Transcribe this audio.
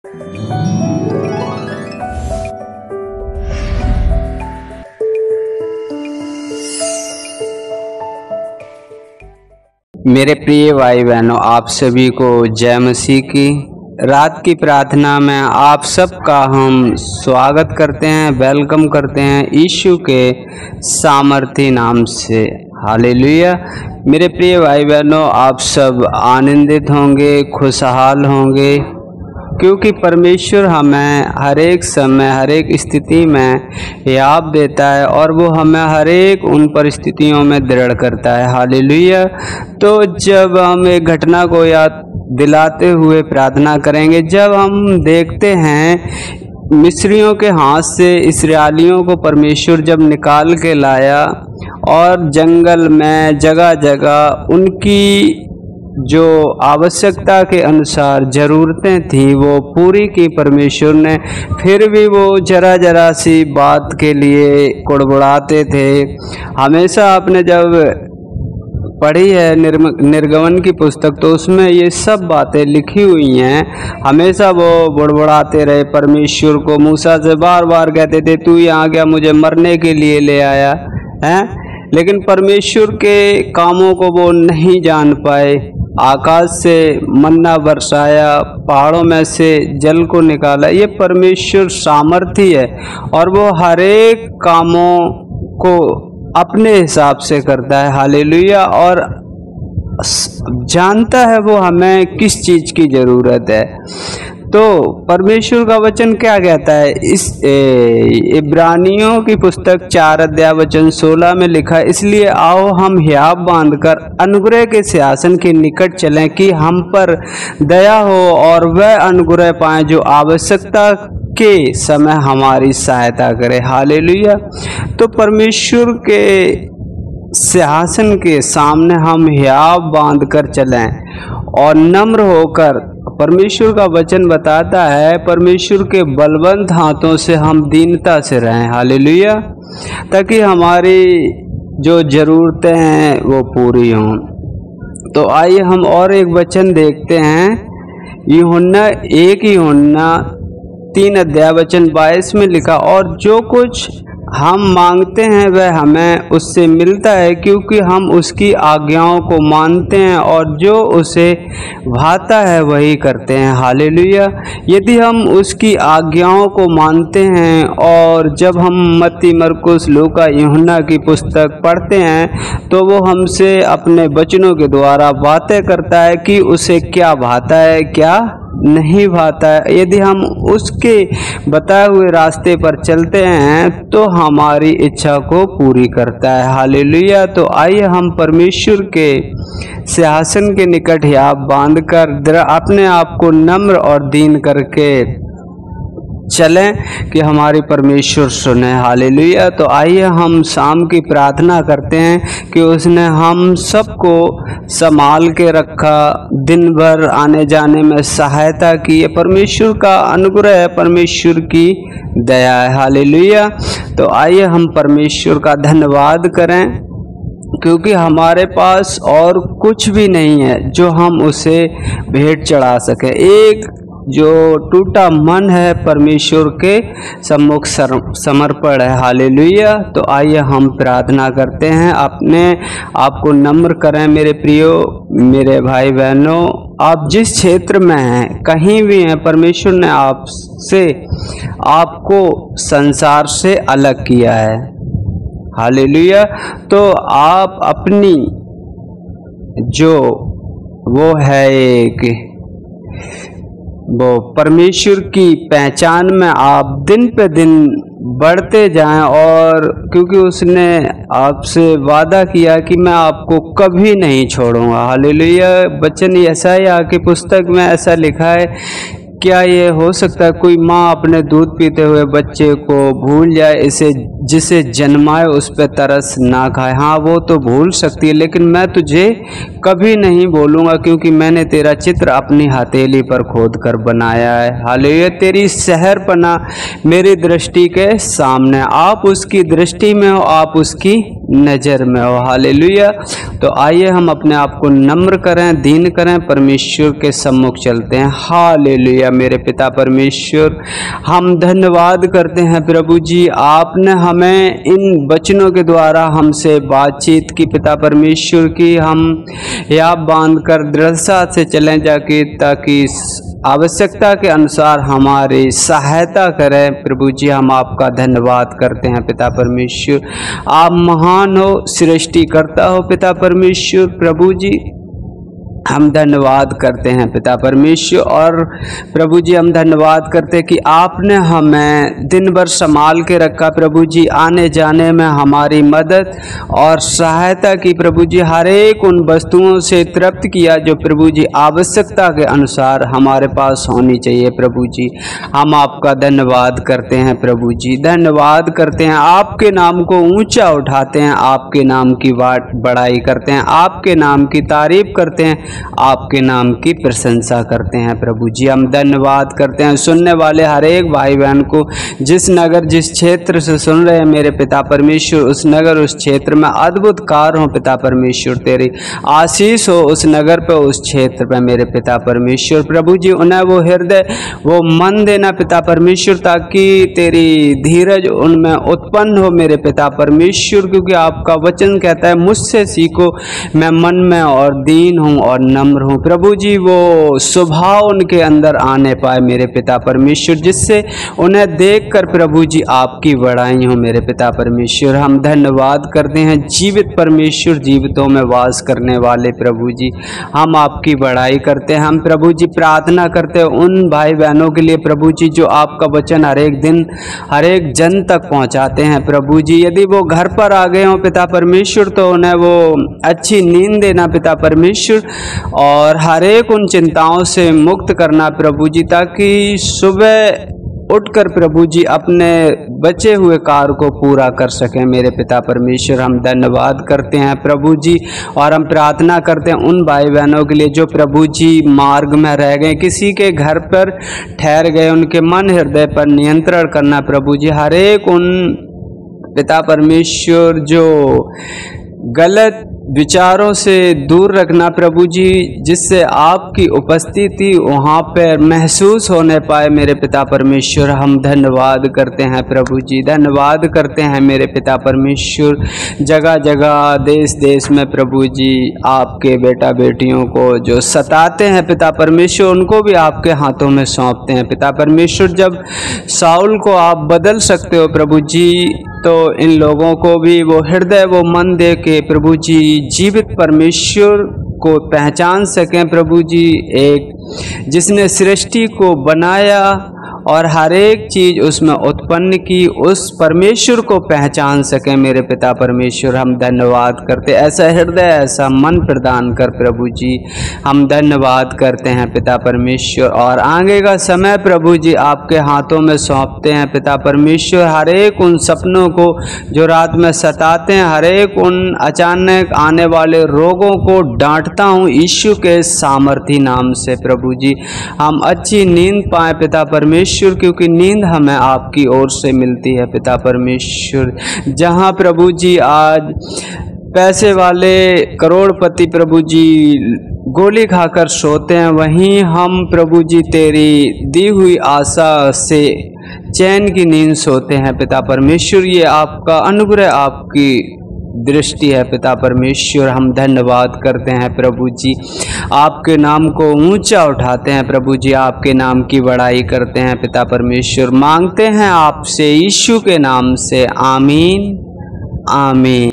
मेरे प्रिय भाई बहनों, आप सभी को जय मसीह की। रात की प्रार्थना में आप सबका हम स्वागत करते हैं, वेलकम करते हैं यीशु के सामर्थी नाम से। हालेलुया। मेरे प्रिय भाई बहनों, आप सब आनंदित होंगे, खुशहाल होंगे, क्योंकि परमेश्वर हमें हर एक समय, हर एक स्थिति में याद देता है और वो हमें हर एक उन परिस्थितियों में दृढ़ करता है। हालेलुया। तो जब हम एक घटना को याद दिलाते हुए प्रार्थना करेंगे, जब हम देखते हैं मिस्रियों के हाथ से इस्राएलियों को परमेश्वर जब निकाल के लाया और जंगल में जगह जगह उनकी जो आवश्यकता के अनुसार ज़रूरतें थी वो पूरी की परमेश्वर ने, फिर भी वो जरा जरा सी बात के लिए कुड़कुड़ाते थे। हमेशा आपने जब पढ़ी है निर्गमन की पुस्तक, तो उसमें ये सब बातें लिखी हुई हैं। हमेशा वो बुड़बुड़ाते रहे परमेश्वर को। मूसा से बार बार कहते थे, तू यहाँ क्या मुझे मरने के लिए ले आया है? लेकिन परमेश्वर के कामों को वो नहीं जान पाए। आकाश से मन्ना बरसाया, पहाड़ों में से जल को निकाला, ये परमेश्वर सामर्थी है और वो हर एक कामों को अपने हिसाब से करता है। हालेलुया। और जानता है वो हमें किस चीज़ की ज़रूरत है। तो परमेश्वर का वचन क्या कहता है? इस इब्रानियों की पुस्तक 4 अध्याय वचन 16 में लिखा है, इसलिए आओ हम हियाव बांधकर अनुग्रह के सिंहासन के निकट चलें कि हम पर दया हो और वह अनुग्रह पाएं जो आवश्यकता के समय हमारी सहायता करे। हालेलुया। तो परमेश्वर के सिंहासन के सामने हम हियाव बांधकर चलें और नम्र होकर, परमेश्वर का वचन बताता है परमेश्वर के बलवंत हाथों से हम दीनता से रहें। हालेलुया। ताकि हमारी जो ज़रूरतें हैं वो पूरी हों। तो आइए हम और एक वचन देखते हैं। यूहन्ना 3 अध्याय वचन 22 में लिखा, और जो कुछ हम मांगते हैं वह हमें उससे मिलता है, क्योंकि हम उसकी आज्ञाओं को मानते हैं और जो उसे भाता है वही करते हैं। हालेलुया। यदि हम उसकी आज्ञाओं को मानते हैं और जब हम मत्ती, मरकुस, लूका, यूहन्ना की पुस्तक पढ़ते हैं तो वो हमसे अपने वचनों के द्वारा बातें करता है कि उसे क्या भाता है, क्या नहीं भाता है। यदि हम उसके बताए हुए रास्ते पर चलते हैं तो हमारी इच्छा को पूरी करता है। हालेलुया। तो आइए हम परमेश्वर के सिंहासन के निकट हियाव बांधकर अपने आप को नम्र और दीन करके चलें कि हमारी परमेश्वर सुने। हालेलुया। तो आइए हम शाम की प्रार्थना करते हैं कि उसने हम सबको संभाल के रखा, दिन भर आने जाने में सहायता की। ये परमेश्वर का अनुग्रह है, परमेश्वर की दया है। हालेलुया। तो आइए हम परमेश्वर का धन्यवाद करें, क्योंकि हमारे पास और कुछ भी नहीं है जो हम उसे भेंट चढ़ा सकें। एक जो टूटा मन है परमेश्वर के सम्मुख समर्पण है। हालेलुया। तो आइए हम प्रार्थना करते हैं, अपने आप को नम्र करें। मेरे प्रियो, मेरे भाई बहनों, आप जिस क्षेत्र में हैं, कहीं भी हैं, परमेश्वर ने आपको संसार से अलग किया है। हालेलुया। तो आप अपनी जो वो है एक वो परमेश्वर की पहचान में आप दिन पे दिन बढ़ते जाएं, और क्योंकि उसने आपसे वादा किया कि मैं आपको कभी नहीं छोड़ूंगा। हालेलुया। वचन यशायाह की पुस्तक में ऐसा लिखा है, क्या ये हो सकता है कोई माँ अपने दूध पीते हुए बच्चे को भूल जाए, इसे जिसे जन्माए उस पर तरस ना खाए? हाँ, वो तो भूल सकती है, लेकिन मैं तुझे कभी नहीं बोलूँगा, क्योंकि मैंने तेरा चित्र अपनी हथेली पर खोद कर बनाया है। हालेलुया। तेरी शहरपना मेरी दृष्टि के सामने, आप उसकी दृष्टि में हो, आप उसकी नज़र में हो। हालेलुया। तो आइए हम अपने आप को नम्र करें, दीन करें, परमेश्वर के सम्मुख चलते हैं। हालेलुया। मेरे पिता परमेश्वर, हम धन्यवाद करते हैं प्रभु जी, आपने हमें इन वचनों के द्वारा हमसे बातचीत की पिता परमेश्वर की। हम या बांध कर दृढ़ता से चलें जाके, ताकि आवश्यकता के अनुसार हमारी सहायता करें। प्रभु जी हम आपका धन्यवाद करते हैं पिता परमेश्वर, आप महान हो, सृष्टिकर्ता हो पिता परमेश्वर। प्रभु जी हम धन्यवाद करते हैं पिता परमेश्वर, और प्रभु जी हम धन्यवाद करते हैं कि आपने हमें दिन भर संभाल के रखा प्रभु जी, आने जाने में हमारी मदद और सहायता की प्रभु जी, हर एक उन वस्तुओं से तृप्त किया जो प्रभु जी आवश्यकता के अनुसार हमारे पास होनी चाहिए। प्रभु जी हम आपका धन्यवाद करते हैं प्रभु जी, धन्यवाद करते हैं, आपके नाम को ऊंचा उठाते हैं, आपके नाम की बड़ाई करते हैं, आपके नाम की तारीफ करते हैं, आपके नाम की प्रशंसा करते हैं। प्रभु जी हम धन्यवाद करते हैं सुनने वाले हर एक भाई बहन को, जिस नगर जिस क्षेत्र से सुन रहे हैं मेरे पिता परमेश्वर, उस नगर उस क्षेत्र में अद्भुत कार्य हो पिता परमेश्वर, तेरी आशीष हो उस नगर पे, उस क्षेत्र पे मेरे पिता परमेश्वर। प्रभु जी उन्हें वो हृदय वो मन देना पिता परमेश्वर, ताकि तेरी धीरज उनमें उत्पन्न हो मेरे पिता परमेश्वर, क्योंकि आपका वचन कहता है मुझसे सीखो मैं मन में और दीन हूँ और नम्र हूँ। प्रभु जी वो स्वभाव उनके अंदर आने पाए मेरे पिता परमेश्वर, जिससे उन्हें देखकर प्रभु जी आपकी बड़ाई हो मेरे पिता परमेश्वर। हम धन्यवाद करते हैं जीवित परमेश्वर, जीवितों में वास करने वाले प्रभु जी, हम आपकी बड़ाई करते हैं। हम प्रभु जी प्रार्थना करते हैं उन भाई बहनों के लिए प्रभु जी, जो आपका वचन हर एक दिन हर एक जन तक पहुँचाते हैं प्रभु जी। यदि वो घर पर आ गए हों पिता परमेश्वर, तो उन्हें वो अच्छी नींद देना पिता परमेश्वर, और हर एक उन चिंताओं से मुक्त करना प्रभु जी, ताकि सुबह उठकर प्रभु जी अपने बचे हुए कार्य को पूरा कर सकें मेरे पिता परमेश्वर। हम धन्यवाद करते हैं प्रभु जी, और हम प्रार्थना करते हैं उन भाई बहनों के लिए जो प्रभु जी मार्ग में रह गए, किसी के घर पर ठहर गए, उनके मन हृदय पर नियंत्रण करना प्रभु जी। हर एक उन पिता परमेश्वर जो गलत विचारों से दूर रखना प्रभु जी, जिससे आपकी उपस्थिति वहाँ पर महसूस होने पाए मेरे पिता परमेश्वर। हम धन्यवाद करते हैं प्रभु जी, धन्यवाद करते हैं मेरे पिता परमेश्वर। जगह जगह देश देश में प्रभु जी आपके बेटा बेटियों को जो सताते हैं पिता परमेश्वर, उनको भी आपके हाथों में सौंपते हैं पिता परमेश्वर। जब साउल को आप बदल सकते हो प्रभु जी, तो इन लोगों को भी वो हृदय वो मन दे के प्रभु जी जीवित परमेश्वर को पहचान सकें प्रभु जी, एक जिसने सृष्टि को बनाया और हर एक चीज़ उसमें उत्पन्न की, उस परमेश्वर को पहचान सकें मेरे पिता परमेश्वर। हम धन्यवाद करते, ऐसा हृदय ऐसा मन प्रदान कर प्रभु जी, हम धन्यवाद करते हैं पिता परमेश्वर। और आगे का समय प्रभु जी आपके हाथों में सौंपते हैं पिता परमेश्वर। हर एक उन सपनों को जो रात में सताते हैं, हर एक उन अचानक आने वाले रोगों को डांटता हूँ यीशु के सामर्थी नाम से प्रभु जी। हम अच्छी नींद पाएँ पिता परमेश्वर, क्योंकि नींद हमें आपकी ओर से मिलती है पिता परमेश्वर। जहाँ प्रभु जी आज पैसे वाले करोड़पति प्रभु जी गोली खाकर सोते हैं, वहीं हम प्रभु जी तेरी दी हुई आशा से चैन की नींद सोते हैं पिता परमेश्वर। ये आपका अनुग्रह, आपकी दृष्टि है पिता परमेश्वर। हम धन्यवाद करते हैं प्रभु जी, आपके नाम को ऊंचा उठाते हैं प्रभु जी, आपके नाम की बड़ाई करते हैं पिता परमेश्वर। मांगते हैं आपसे यीशु के नाम से, आमीन आमीन।